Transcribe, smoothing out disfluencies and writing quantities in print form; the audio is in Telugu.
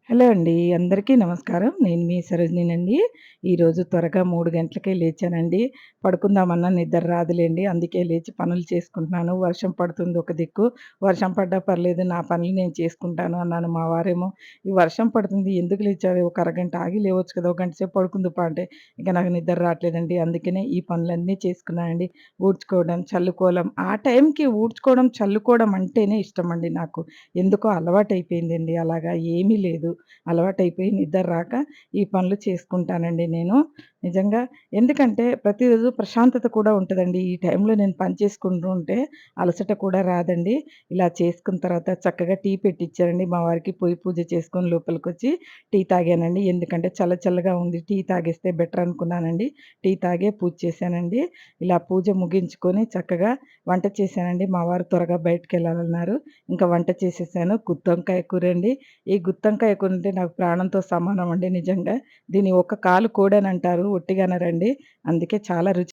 హలో అండి. అందరికీ నమస్కారం. నేను మీ సరోజినినండి. ఈరోజు త్వరగా 3 గంటలకే లేచానండి. పడుకుందామన్నా నిద్ర రాదులెండి. అందుకే లేచి పనులు చేసుకుంటున్నాను. వర్షం పడుతుంది ఒక దిక్కు. వర్షం పడ్డా పర్లేదు నా పనులు నేను చేసుకుంటాను అన్నాను. మా వారేమో "ఈ వర్షం పడుతుంది ఎందుకు లేచావే? ఒక అరగంట ఆగి లేవచ్చు కదా! ఒక గంట సేపు పడుకుందువు పా" అంటే ఇక నాకు నిద్ర రావట్లేదండి. అందుకనే ఈ పనులన్నీ చేసుకున్నానండి. ఊడ్చుకోవడం, చల్లుకోవడం ఆ టైంకి ఊడ్చుకోవడం, చల్లుకోవడం అంటేనే ఇష్టమండి నాకు. ఎందుకో అలవాటయిపోయిందండి అలాగా ఏమీ లేదు. అలవాటయిపోయి నిద్ర రాక ఈ పనులు చేసుకుంటానండి నేను. నిజంగా ఎందుకంటే ప్రతిరోజు ప్రశాంతత కూడా ఉంటదండి. ఈ టైంలో నేను పని చేసుకుంటూ ఉంటే అలసట కూడా రాదండి. ఇలా చేసుకున్న తర్వాత చక్కగా టీ పెట్టిచ్చారండి మా వారికి. పొయ్యి పూజ చేసుకొని లోపలికొచ్చి టీ తాగానండి. ఎందుకంటే చల్ల చల్లగా ఉంది. టీ తాగేస్తే బెటర్ అనుకున్నానండి. టీ తాగే పూజ చేశానండి. ఇలా పూజ ముగించుకొని చక్కగా వంట చేశానండి. మా వారు త్వరగా బయటికెళ్ళాలన్నారు. ఇంకా వంట చేసేసాను. గుత్తొంకాయ కూరండి. ఈ గుత్తొంకాయ కూర అంటే నాకు ప్రాణంతో సమానం అండి నిజంగా. దీన్ని ఒక కాలు కోడనంటారు. ఒట్టిగా అనరండి. అందుకే చాలా రుచి